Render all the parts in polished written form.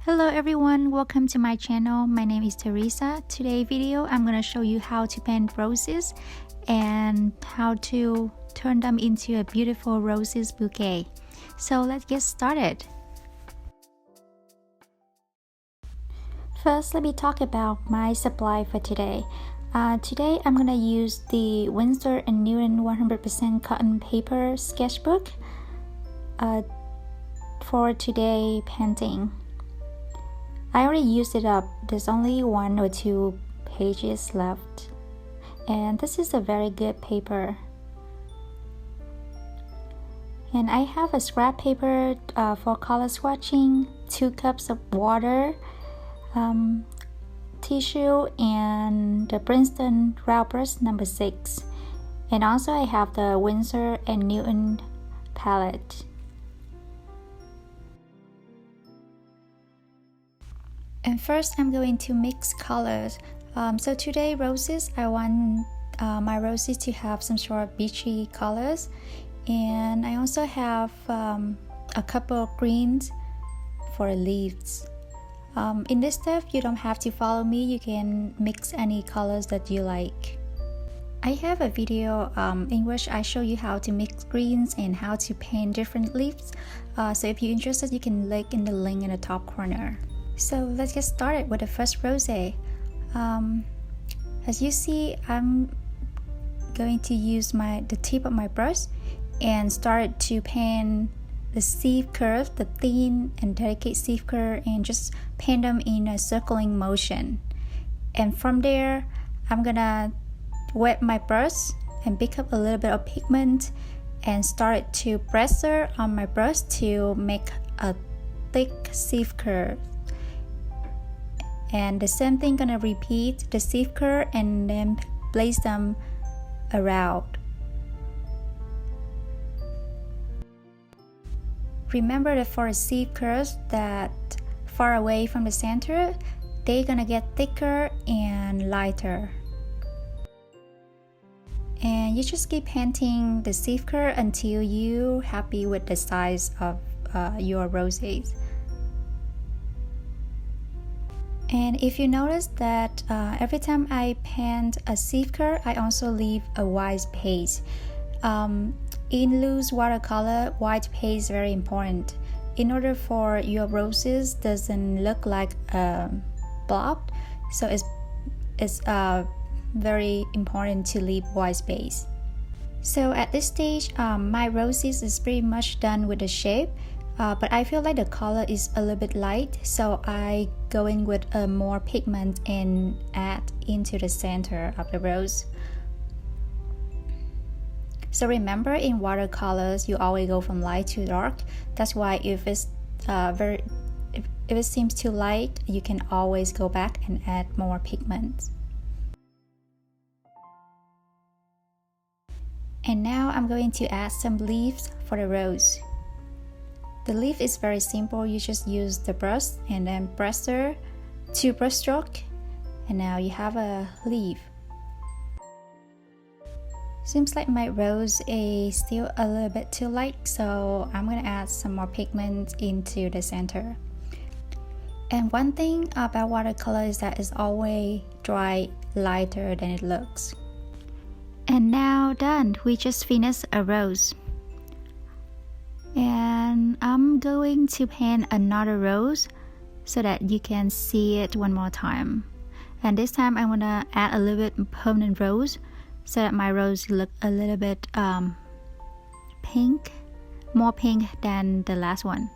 Hello everyone, welcome to my channel. My name is Teresa. Today video I'm going to show you how to paint roses and how to turn them into a beautiful roses bouquet. So let's get started. First, let me talk about my supply for today. Today I'm going to use the Winsor & Newton 100% cotton paper sketchbook for today painting. I already used it up. There's only 1 or 2 pages left. And this is a very good paper. And I have a scrap paper for color swatching, 2 cups of water, tissue, and the Princeton round brush number 6. And also I have the Winsor & Newton palette. And first I'm going to mix colors. So today roses, I want my roses to have some sort of beachy colors. And I also have a couple of greens for leaves. In this step, you don't have to follow me. You can mix any colors that you like. I have a video in which I show you how to mix greens and how to paint different leaves. So if you're interested, you can look in the link in the top corner. So let's get started with the first rosé. As you see, I'm going to use the tip of my brush and start to paint the sieve curve, the thin and delicate sieve curve, and just paint them in a circling motion. And from there, I'm gonna wet my brush and pick up a little bit of pigment and start to pressure on my brush to make a thick sieve curve. And the same thing gonna repeat the sieve curve and then place them around. Remember that for the sieve curves that far away from the center, they're gonna get thicker and lighter. And you just keep painting the sieve curve until you're happy with the size of your roses. And if you notice that every time I paint a sieve curve, I also leave a white space. In loose watercolor, white space is very important. In order for your roses doesn't look like a blob, so it's very important to leave white space. So at this stage, my roses is pretty much done with the shape. But I feel like the color is a little bit light, so I go in with more pigment and add into the center of the rose. So remember, in watercolors, you always go from light to dark. That's why if it seems too light, you can always go back and add more pigment. And now I'm going to add some leaves for the rose. The leaf is very simple. You just use the brush and then pressure, 2 brush stroke, and now you have a leaf. Seems like my rose is still a little bit too light, so I'm gonna add some more pigment into the center. And one thing about watercolor is that it's always dry lighter than it looks. And now done, we just finished a rose. And I'm going to paint another rose so that you can see it one more time. And this time I'm gonna add a little bit permanent rose so that my rose look a little bit pink, more pink than the last one.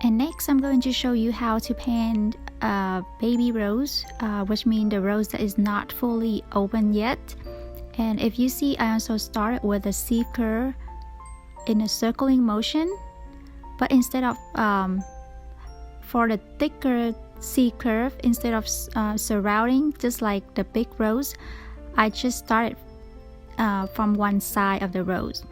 And next I'm going to show you how to paint a baby rose, which means the rose that is not fully open yet. And if you see, I also started with a C curve in a circling motion, but instead of for the thicker C curve, instead of surrounding just like the big rose, I just started from one side of the rose.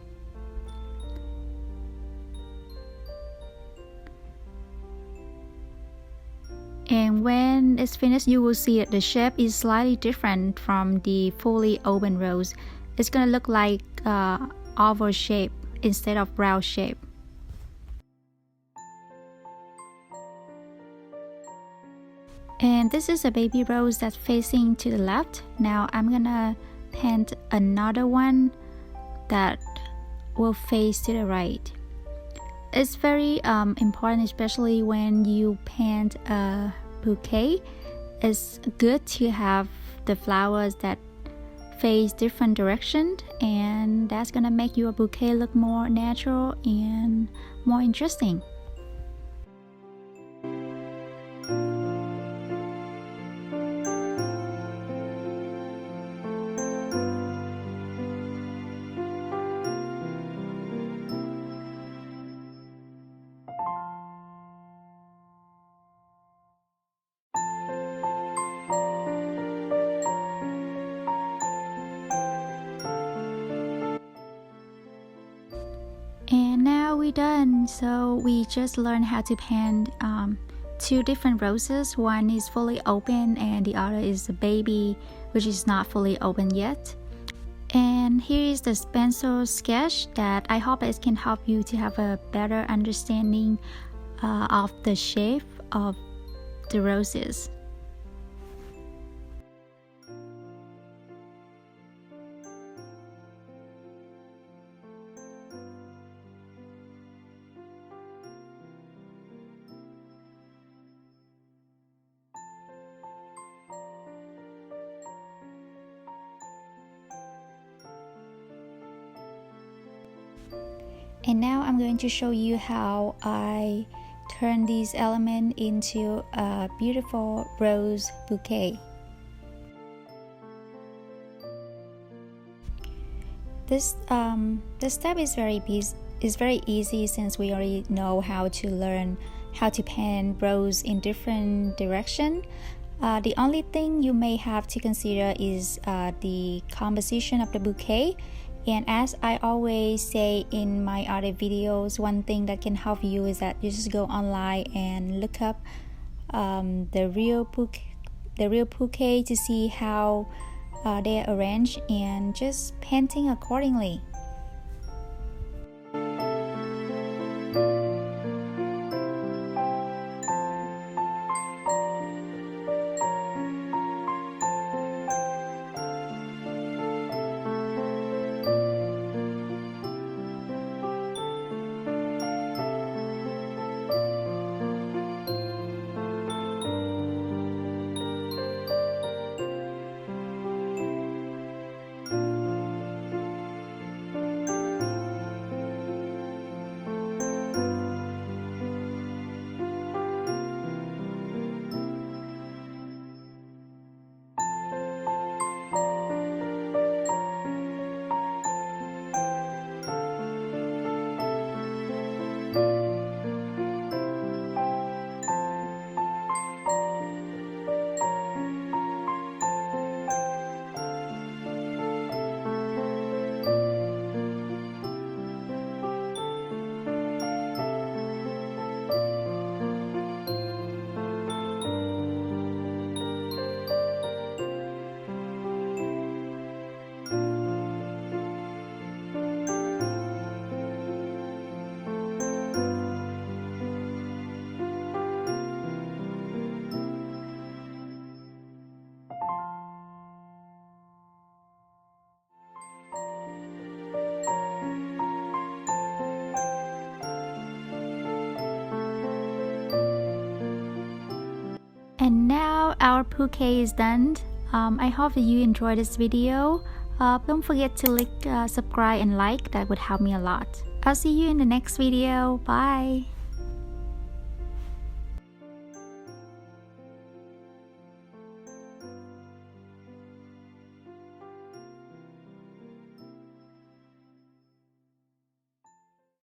And when it's finished, you will see that the shape is slightly different from the fully open rose. It's gonna look like oval shape instead of round shape. And this is a baby rose that's facing to the left. Now I'm gonna paint another one that will face to the right. It's very important, especially when you paint a bouquet. It's good to have the flowers that face different directions, and that's gonna make your bouquet look more natural and more interesting. And now we're done. So we just learned how to paint two different roses. One is fully open and the other is a baby, which is not fully open yet. And here is the pencil sketch that I hope it can help you to have a better understanding of the shape of the roses. And now I'm going to show you how I turn these elements into a beautiful rose bouquet. This step is very easy since we already know how to learn how to paint rose in different direction. The only thing you may have to consider is the composition of the bouquet. And as I always say in my other videos, one thing that can help you is that you just go online and look up the real bouquet to see how they are arranged and just painting accordingly. And now our bouquet is done. I hope that you enjoyed this video. Don't forget to click subscribe and like, that would help me a lot. I'll see you in the next video. Bye.